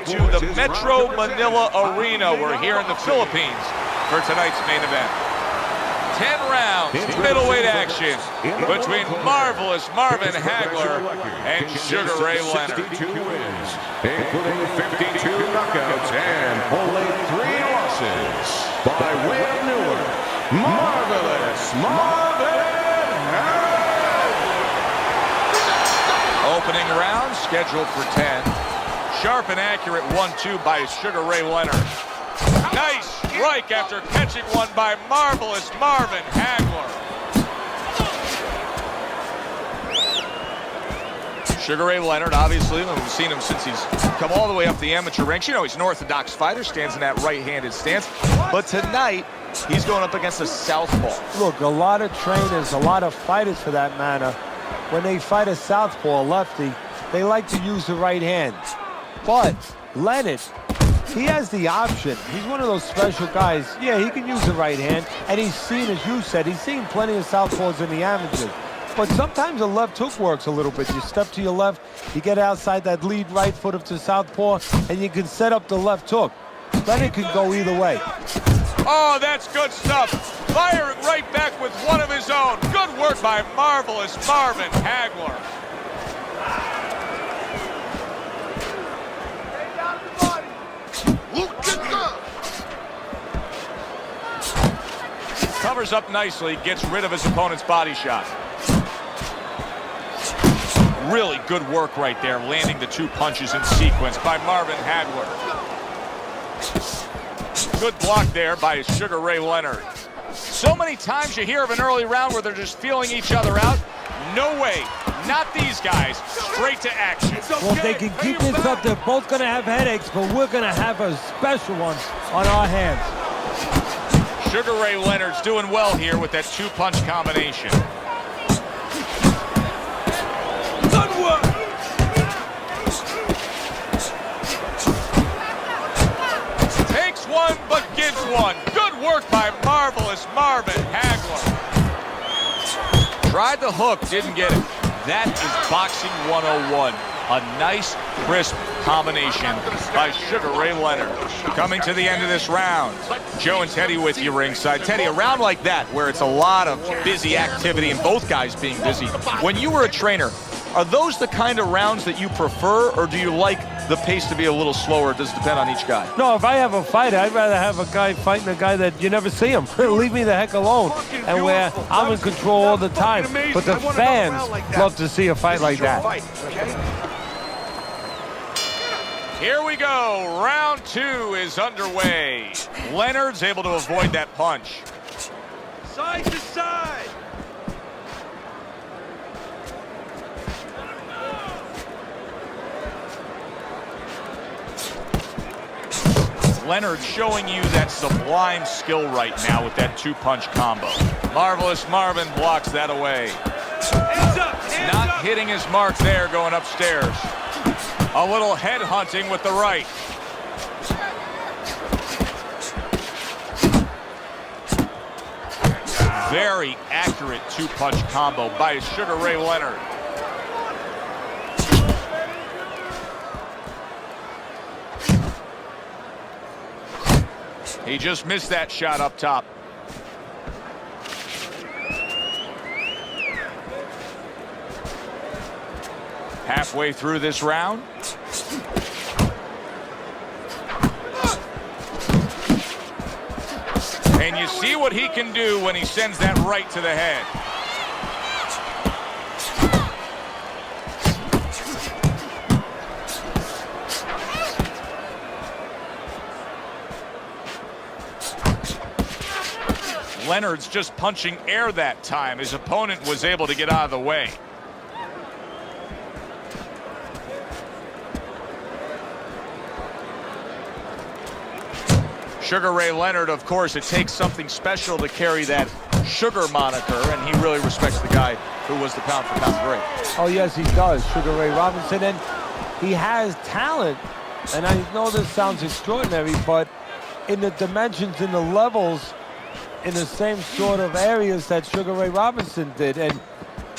to the Metro Manila Arena. We're here in the Philippines for tonight's main event. 10 rounds, middleweight action between Marvelous Marvin Hagler and Sugar Ray Lenard. 62 wins, including 52 knockouts and only 3 losses. By way of Newark, Marvelous Marvin Hagler. Opening round scheduled for 10. Sharp and accurate 1-2 by Sugar Ray Lenard. Nice strike after catching one by Marvelous Marvin Hagler. Sugar Ray Lenard, obviously, we've seen him since he's come all the way up the amateur ranks. You know, he's an orthodox fighter, stands in that right-handed stance. But tonight, he's going up against a southpaw. Look, a lot of trainers, a lot of fighters for that matter, when they fight a southpaw, lefty, they like to use the right hand. But Lenard, he has the option. He's one of those special guys. Yeah, he can use the right hand, and he's seen, as you said, he's seen plenty of southpaws in the amateurs. But sometimes a left hook works a little bit. You step to your left, you get outside that lead right foot of the southpaw, and you can set up the left hook. Lenard can go either way. Oh, that's good stuff. Firing right back with one of his own. Good work by Marvelous Marvin Hagler. Covers up nicely, gets rid of his opponent's body shot. Really good work right there, landing the 2 punches in sequence by Marvin Hagler. Good block there by Sugar Ray Lenard. So many times you hear of an early round where they're just feeling each other out. No way, not these guys. Straight to action. Well, if they can keep this up, they're both going to have headaches, but we're going to have a special one on our hands. Sugar Ray Lenard's doing well here with that 2-punch combination. Good work. Takes one, but gives one. Good work by Marvelous Marvin Hagler. Tried the hook, didn't get it. That is boxing 101. A nice, crisp combination by Sugar Ray Lenard. Coming to the end of this round. Joe and Teddy with you ringside. Teddy, a round like that where it's a lot of busy activity and both guys being busy. When you were a trainer, are those the kind of rounds that you prefer, or do you like the pace to be a little slower? It does depend on each guy. No, if I have a fight, I'd rather have a guy fighting a guy that you never see him. Leave me the heck alone. And where I'm in control all the time. But the fans love to see a fight like that. Here we go. Round 2 is underway. Lenard's able to avoid that punch. Side to side. Lenard showing you that sublime skill right now with that 2-punch combo. Marvelous Marvin blocks that away. Not hitting his mark there, going upstairs. A little head hunting with the right. Very accurate 2-punch combo by Sugar Ray Lenard. He just missed that shot up top. Halfway through this round. And you see what he can do when he sends that right to the head. Lenard's just punching air that time. His opponent was able to get out of the way. Sugar Ray Lenard, of course, it takes something special to carry that Sugar moniker, and he really respects the guy who was the pound-for-pound great. Oh, yes, he does, Sugar Ray Robinson, and he has talent. And I know this sounds extraordinary, but in the dimensions, in the levels, in the same sort of areas that Sugar Ray Robinson did, and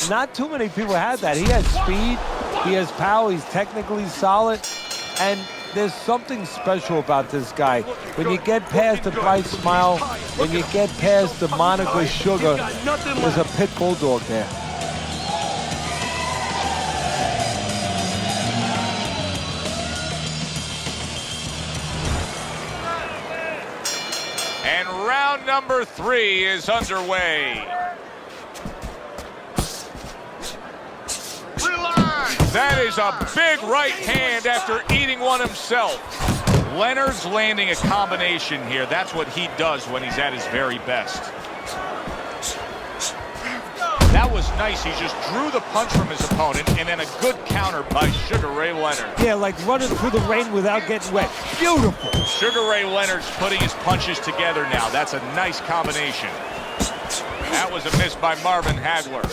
not too many people had that. He has speed, he has power, he's technically solid, and there's something special about this guy. When you get past the bright smile, when you get past the moniker Sugar, there's a pit bulldog there. And round number 3 is underway. That is a big right hand after eating one himself. Lenard's landing a combination here. That's what he does when he's at his very best. That was nice. He just drew the punch from his opponent, and then a good counter by Sugar Ray Leonard. Yeah, like running through the rain without getting wet. Beautiful. Sugar Ray Leonard's putting his punches together now. That's a nice combination. That was a miss by Marvin Hagler.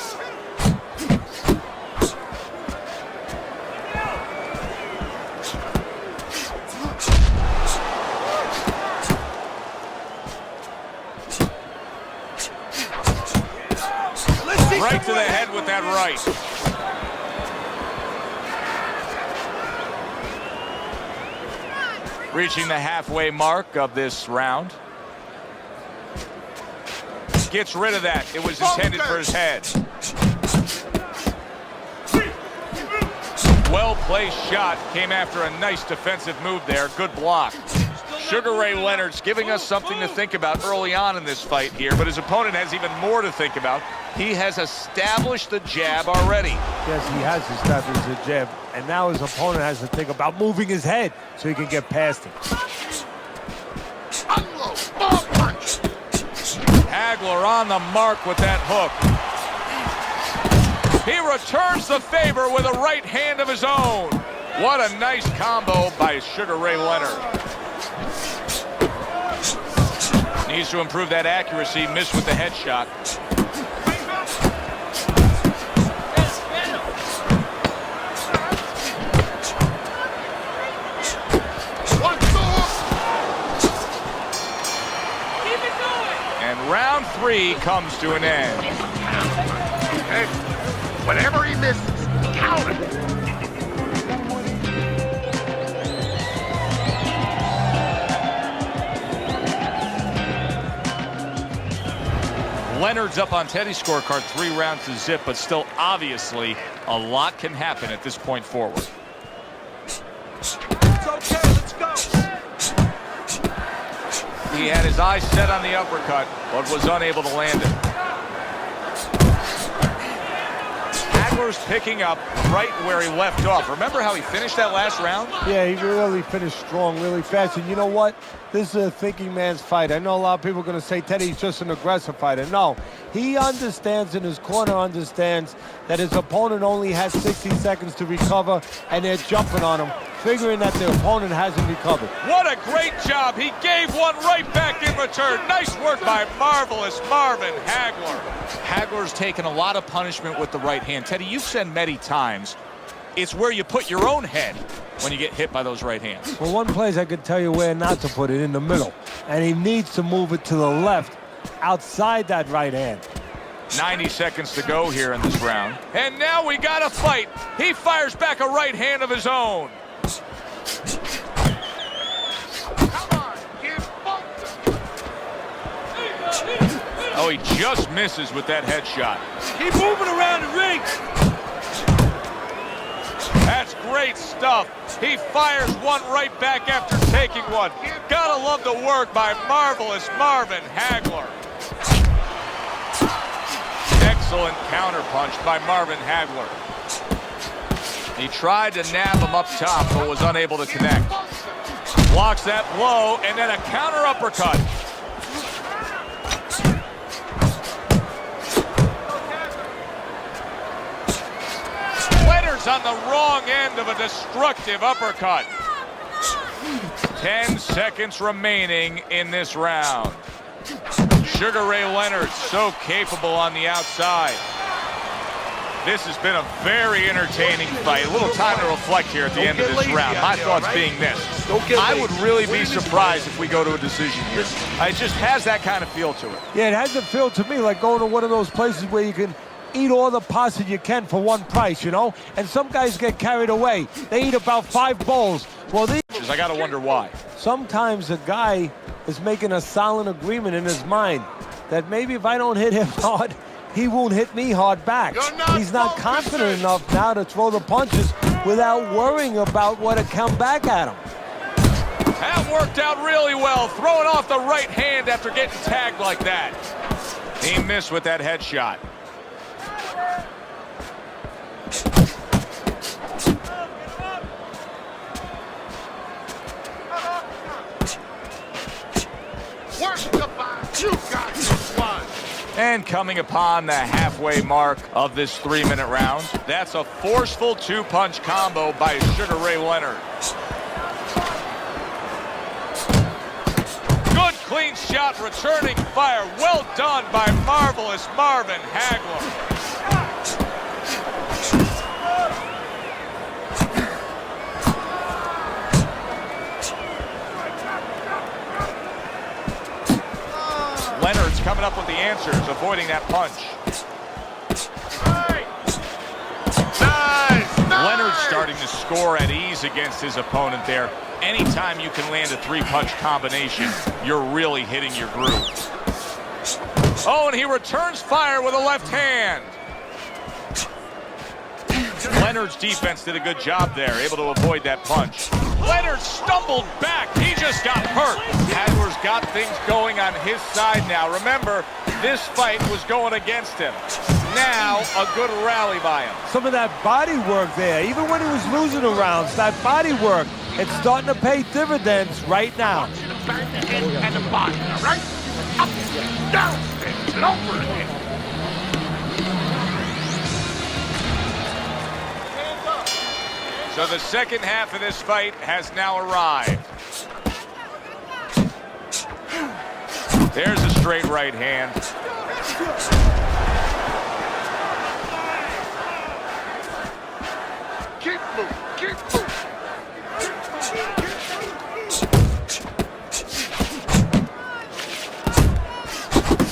Right to the head with that right. Reaching the halfway mark of this round. Gets rid of that. It was intended for his head. Well-placed shot. Came after a nice defensive move there. Good block. Sugar Ray Leonard's giving us something to think about early on in this fight here, but his opponent has even more to think about. He has established the jab already. Yes, he has established the jab, and now his opponent has to think about moving his head so he can get past him. Hagler on the mark with that hook. He returns the favor with a right hand of his own. What a nice combo by Sugar Ray Leonard. Needs to improve that accuracy. Missed with the headshot. And round 3 comes to an end. Hey, whatever he misses, count it. Leonard's up on Teddy's scorecard, 3 rounds to zip, but still obviously a lot can happen at this point forward. It's okay, let's go. He had his eyes set on the uppercut, but was unable to land it. Hagler's picking up right where he left off. Remember how he finished that last round? Yeah, he really finished strong, really fast. And you know what? This is a thinking man's fight. I know a lot of people are going to say Teddy's just an aggressive fighter. No, he understands, and his corner understands that his opponent only has 60 seconds to recover, and they're jumping on him, figuring that their opponent hasn't recovered. What a great job. He gave one right back in return. Nice work by marvelous Marvin Hagler. Hagler's taken a lot of punishment with the right hand. Teddy, you've said many times, it's where you put your own head when you get hit by those right hands. Well, one place I could tell you where not to put it, in the middle. And he needs to move it to the left, outside that right hand. 90 seconds to go here in this round. And now we got a fight. He fires back a right hand of his own. Oh, he just misses with that headshot. Keep moving around the ring. That's great stuff. He fires one right back after taking one. Gotta love the work by marvelous Marvin Hagler. Excellent counterpunch by Marvin Hagler. He tried to nab him up top, but was unable to connect. Blocks that blow, and then a counter uppercut. Leonard's on the wrong end of a destructive uppercut. 10 seconds remaining in this round. Sugar Ray Leonard so capable on the outside. This has been a very entertaining fight. A little time to reflect here at the end of this round. My thoughts being this. I would really be surprised if we go to a decision here. It just has that kind of feel to it. Yeah, it has a feel to me like going to one of those places where you can eat all the pasta you can for one price, you know? And some guys get carried away. They eat about 5 bowls. Well, these punches. I got to wonder why. Sometimes a guy is making a silent agreement in his mind that maybe if I don't hit him hard, he won't hit me hard back. He's not confident enough now to throw the punches without worrying about what will come back at him. That worked out really well, throwing off the right hand after getting tagged like that. He missed with that headshot. And coming upon the halfway mark of this 3-minute round, that's a forceful 2-punch combo by Sugar Ray Leonard. Good clean shot, returning fire. Well done by marvelous Marvin Hagler. Leonard's coming up with the answers, avoiding that punch. Nice. Leonard's starting to score at ease against his opponent there. Anytime you can land a 3-punch combination, you're really hitting your groove. Oh, and he returns fire with a left hand. Leonard's defense did a good job there, able to avoid that punch. Leonard stumbled back. He just got hurt. Hagler's got things going on his side now. Remember, this fight was going against him. Now, a good rally by him. Some of that body work there, even when he was losing the rounds, that body work, it's starting to pay dividends right now. The back, the head, and the body, all right? Up, down, and over again. So the second half of this fight has now arrived. There's a straight right hand. Keep moving, keep moving.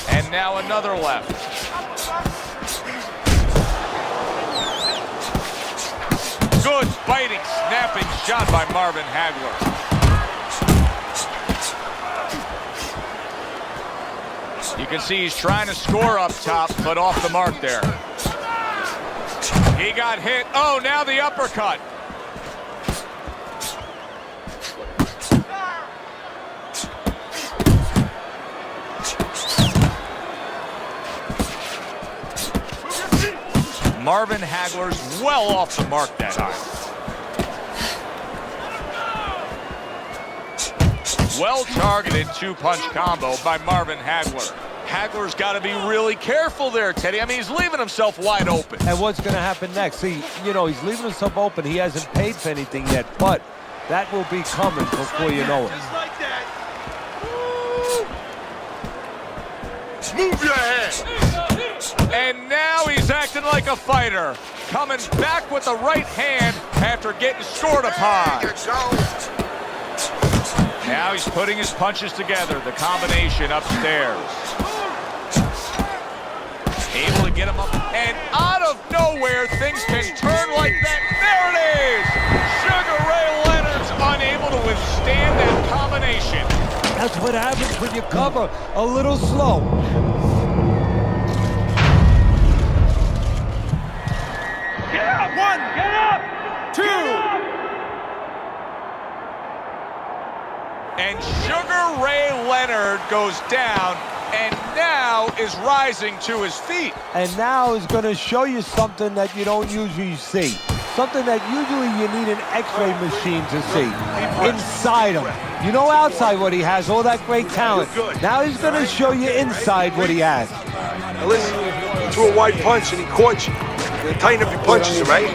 And now another left. Good biting, snapping shot by Marvin Hagler. You can see he's trying to score up top, but off the mark there. He got hit. Oh, now the uppercut. Marvin Hagler's well off the mark that time. Well-targeted 2-punch combo by Marvin Hagler. Hagler's got to be really careful there, Teddy. I mean, he's leaving himself wide open. And what's going to happen next? See, you know, he's leaving himself open. He hasn't paid for anything yet, but that will be coming before you know it. Just like that. Move your head. And now he's acting like a fighter. Coming back with the right hand after getting scored upon. There you go. Now he's putting his punches together. The combination upstairs. Able to get him up. And out of nowhere, things can turn like that. There it is! Sugar Ray Leonard's unable to withstand that combination. That's what happens when you cover a little slow. Get up! One! Get up! Two! And Sugar Ray Leonard goes down and now is rising to his feet. And now is going to show you something that you don't usually see. Something that usually you need an x-ray machine to see. Inside him. You know outside what he has, all that great talent. Now he's going to show you inside what he has. Now listen, you threw a wide punch and he caught you. You're gonna tighten up your punches, right?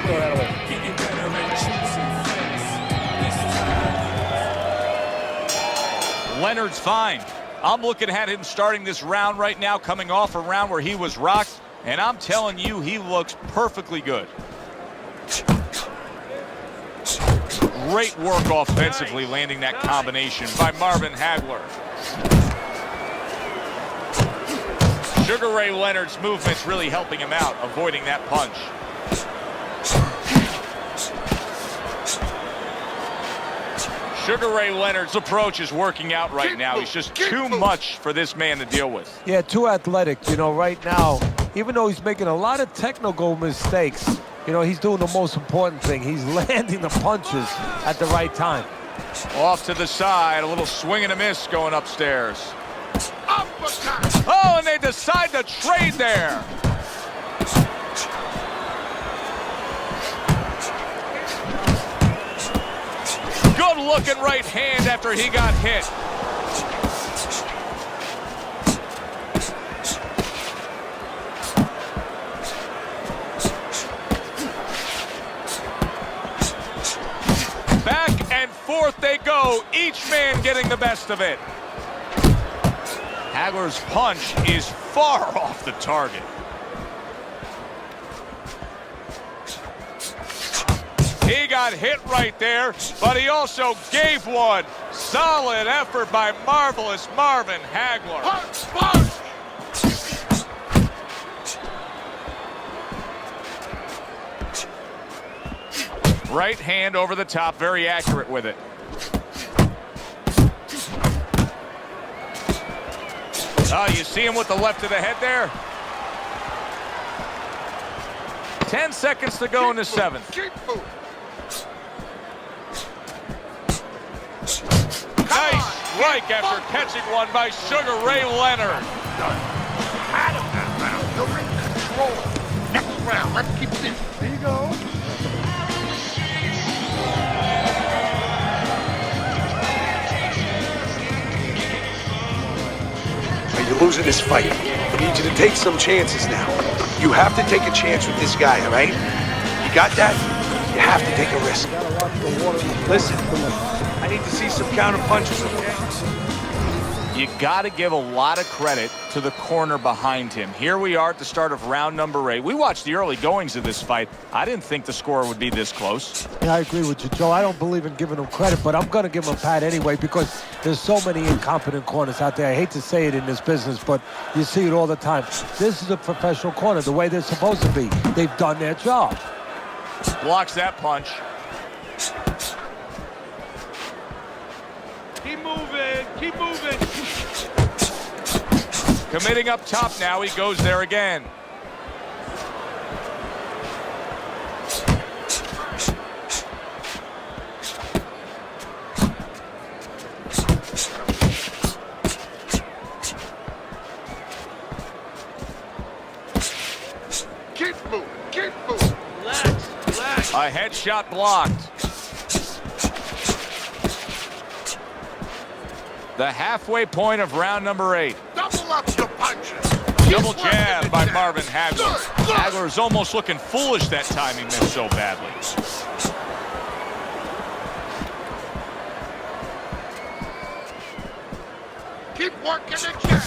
Leonard's fine. I'm looking at him starting this round right now, coming off a round where he was rocked, and I'm telling you, he looks perfectly good. Great work offensively, landing that combination by Marvin Hagler. Sugar Ray Leonard's movement's really helping him out, avoiding that punch. Sugar Ray Leonard's approach is working out right now. He's just too much for this man to deal with. Yeah, too athletic. You know, right now, even though he's making a lot of technical mistakes, you know, he's doing the most important thing. He's landing the punches at the right time. Off to the side, a little swing and a miss going upstairs. Uppercut. Oh, and they decide to trade there. Good looking right hand after he got hit. Back and forth they go, each man getting the best of it. Hagler's punch is far off the target. He got hit right there, but he also gave one. Solid effort by marvelous Marvin Hagler. Punch, punch. Right hand over the top, very accurate with it. Oh, you see him with the left to the head there? 10 seconds to go in the seventh. Keep moving. Nice strike after catching one by Sugar Ray Leonard. Out of that round. You're in control. Next round. Let's keep this. There you go. You're losing this fight. I need you to take some chances now. You have to take a chance with this guy, all right? You got that? You have to take a risk. Listen, I need to see some counter punches. You got to give a lot of credit to the corner behind him. Here we are at the start of round number 8. We watched the early goings of this fight. I didn't think the score would be this close. Yeah, I agree with you, Joe. I don't believe in giving him credit, but I'm going to give him a pat anyway because there's so many incompetent corners out there. I hate to say it in this business, but you see it all the time. This is a professional corner, the way they're supposed to be. They've done their job. Blocks that punch. Keep moving, keep moving. Committing up top now, he goes there again. Keep moving. Keep moving. Relax, relax. A headshot blocked. The halfway point of round number 8. Double up your punches. Double jab by Marvin Hagler. Hagler is almost looking foolish that time he missed so badly. Keep working the jab.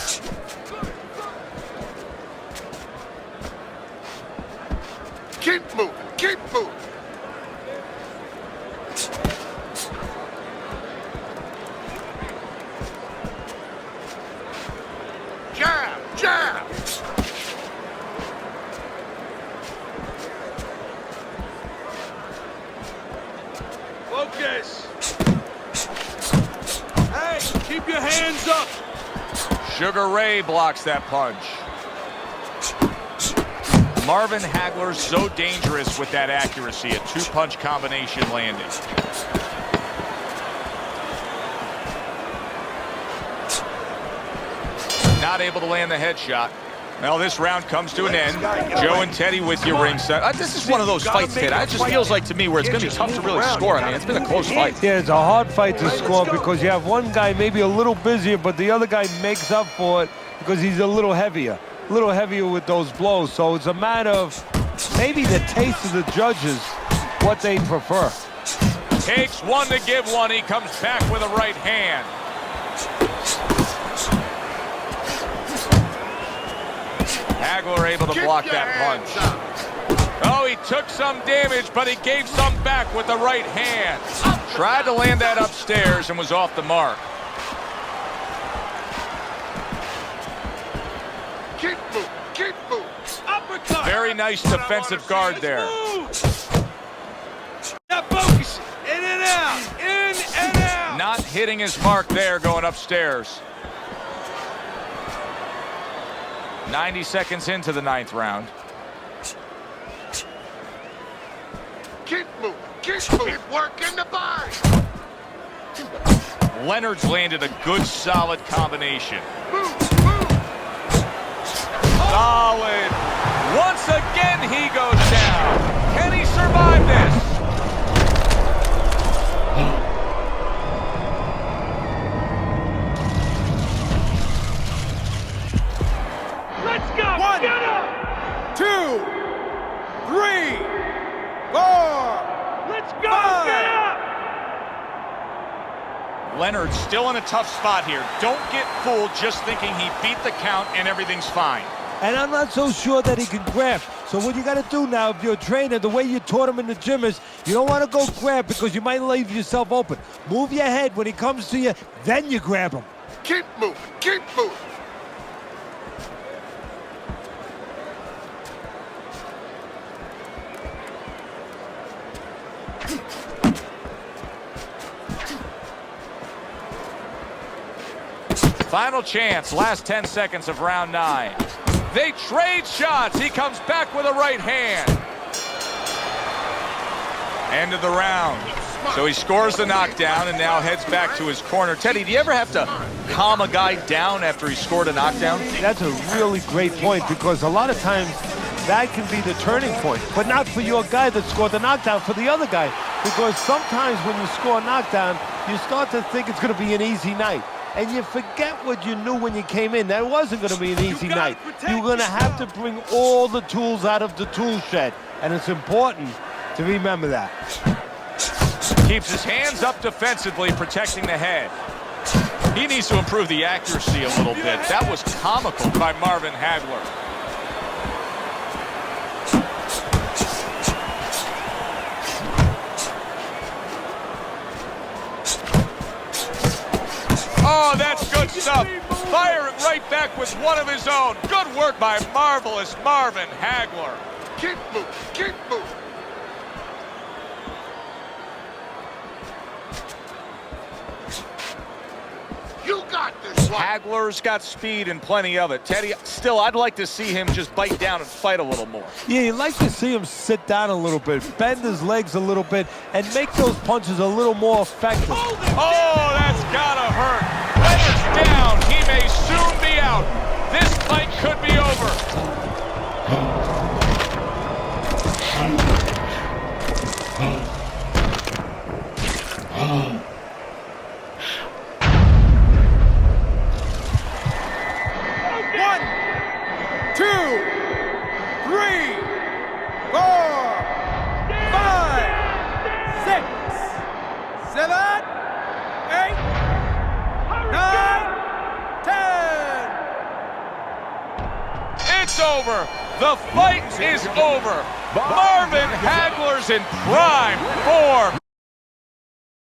Keep moving. Keep moving. Jab, jab. Focus. Hey, keep your hands up. Sugar Ray blocks that punch. Marvin Hagler's so dangerous with that accuracy, a two-punch combination landing. Not able to land the headshot. Well, this round comes to an end. Joe and Teddy with you ringside. This is one of those fights, Ted. It just feels like to me where it's going to be tough to really score. I mean, it's been a close fight. Yeah, it's a hard fight to score because you have one guy maybe a little busier, but the other guy makes up for it because he's a little heavier with those blows. So it's a matter of maybe the taste of the judges, what they prefer. Takes one to give one. He comes back with a right hand. Hagler able to block that punch. Oh, he took some damage, but he gave some back with the right hand. Tried to land that upstairs and was off the mark. Keep moving. Keep moving. Uppercut. Very nice defensive guard there. Now focus. In and out. In and out. hitting his mark there going upstairs. 90 seconds into the 9th round. Keep moving. Keep moving. Keep working the body. Lenard's landed a good, solid combination. Move, move. Solid. Once again, he goes down. Can he survive this? Let's go. 1, Get up. 2, 3, 4. Let's go. Five. Get up. Lenard's still in a tough spot here. Don't get fooled just thinking he beat the count and everything's fine. And I'm not so sure that he can grab. So what you got to do now, if you're a trainer, the way you taught him in the gym is you don't want to go grab because you might leave yourself open. Move your head when he comes to you, then you grab him. Keep moving. Keep moving. Final chance, last 10 seconds of round 9. They trade shots. He comes back with a right hand. End of the round. So he scores the knockdown and now heads back to his corner. Teddy, do you ever have to calm a guy down after he scored a knockdown? That's a really great point because a lot of times that can be the turning point, but not for your guy that scored the knockdown, for the other guy. Because sometimes when you score a knockdown, you start to think it's going to be an easy night. And you forget what you knew when you came in. That wasn't going to be an easy night. You're going to have to bring all the tools out of the tool shed. And it's important to remember that. Keeps his hands up defensively, protecting the head. He needs to improve the accuracy a little bit. That was comical by Marvin Hagler. Oh, that's good stuff. Firing right back with one of his own. Good work by marvelous Marvin Hagler. Keep moving. Keep moving. You got this one. Hagler's got speed and plenty of it. Teddy, still, I'd like to see him just bite down and fight a little more. Yeah, you'd like to see him sit down a little bit, bend his legs a little bit, and make those punches a little more effective. Oh, that's gotta hurt. Lenard's down. He may soon be out. This fight could be over. It's over. The fight is over. Marvin Hagler's in prime form.